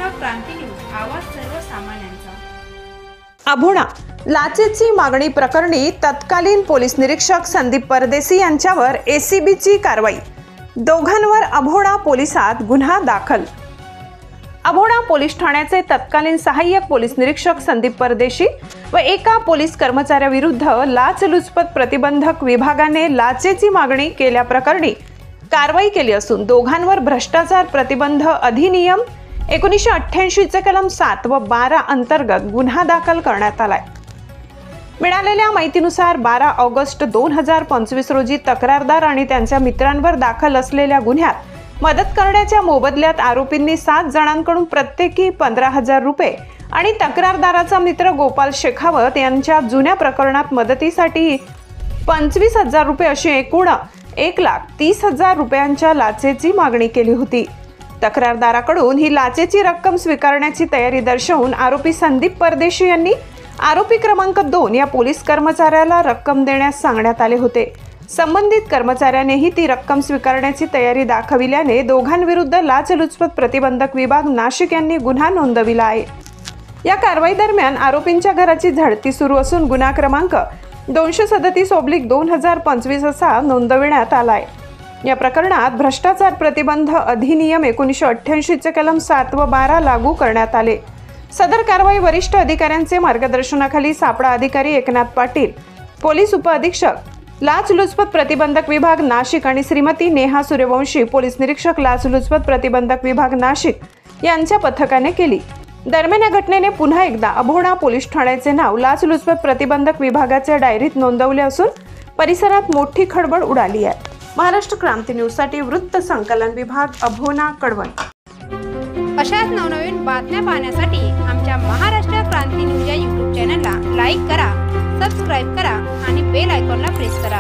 महाराष्ट्र क्रांती news, आवाज सर्वसामान्यांचा। अभोणा लाचेची मागणी प्रकरणी तत्कालीन पोलीस निरीक्षक संदीप परदेशी यांच्यावर एसीबीची कारवाई। दोघांवर अभोणा पोलिसात गुन्हा दाखल। अभोणा पोलीस ठाण्याचे तत्कालीन सहाय्यक पोलीस निरीक्षक संदीप परदेशी व एका पोलीस कर्मचाऱ्याविरुद्ध लाचलुचपत प्रतिबंधक विभागाने लाचेची मागणी केल्याप्रकरणी कारवाई केली असून दोघांवर भ्रष्टाचार प्रतिबंध अधिनियम 1988 चे कलम 7 व 12 अंतर्गत गुन्हा दाखल करण्यात आलाय। मिळालेल्या माहितीनुसार 12 ऑगस्ट 2025 रोजी तक्रारदार आणि त्यांच्या मित्रांवर दाखल असलेल्या गुन्ह्यात मदत करण्याच्या मोबदल्यात आरोपींनी 7 जणांकडून प्रत्येकी 15,000 रुपये आणि तक्रारदाराचा मित्र गोपाल शेखावत यांच्या जुन्या प्रकरणात मदतीसाठी 25,000 रुपये अशी एकूण 1,30,000 रुपयांच्या लाचेची मागणी केली होती। तक्रारदाराकडून ही लाचेची रक्कम स्वीकारण्याची तयारी दर्शवून आरोपी संदीप परदेशी यांनी आरोपी क्रमांक 2 या पोलीस कर्मचाऱ्याला रक्कम देण्यास सांगण्यात आले होते। संबंधित कर्मचाऱ्यानेही ती रक्कम स्वीकारण्याची तयारी दाखविल्याने दोघांविरुद्ध लाचलुचपत प्रतिबंधक विभाग नाशिक यांनी गुन्हा नोंदविला आहे। या कारवाई दरम्यान आरोपींच्या घराची झडती सुरू असून गुन्हा क्रमांक 237/2025 असा नोंदविण्यात आलाय। या प्रकरणात भ्रष्टाचार प्रतिबंध अधिनियम 1988 चे कलम 7 व 12 लागू करण्यात आले। सदर कारवाई वरिष्ठ अधिकाऱ्यांचे मार्गदर्शनाखाली सापळा अधिकारी एकनाथ पाटील, पोलीस उपअधीक्षक लाचलुचपत प्रतिबंधक विभाग नाशिक आणि श्रीमती नेहा सूर्यवंशी, पोलीस निरीक्षक लाचलुचपत प्रतिबंधक विभाग नाशिक यांच्या पथकाने केली। दरम्यान या घटनेने पुन्हा एकदा अभोणा पोलीस ठाण्याचे नाव लाचलुचपत प्रतिबंधक विभागाच्या डायरीत नोंदवले असून परिसरात मोठी खळबळ उडाली आहे। महाराष्ट्र क्रांती न्यूज साठी वृत्त संकलन विभाग, अभोणा, कळवण। अशाच नवनवीन बातम्या पाहण्यासाठी आमच्या महाराष्ट्र क्रांती न्यूज या YouTube चॅनलला लाईक करा, सबस्क्राइब करा आणि बेल आयकॉनला प्रेस करा।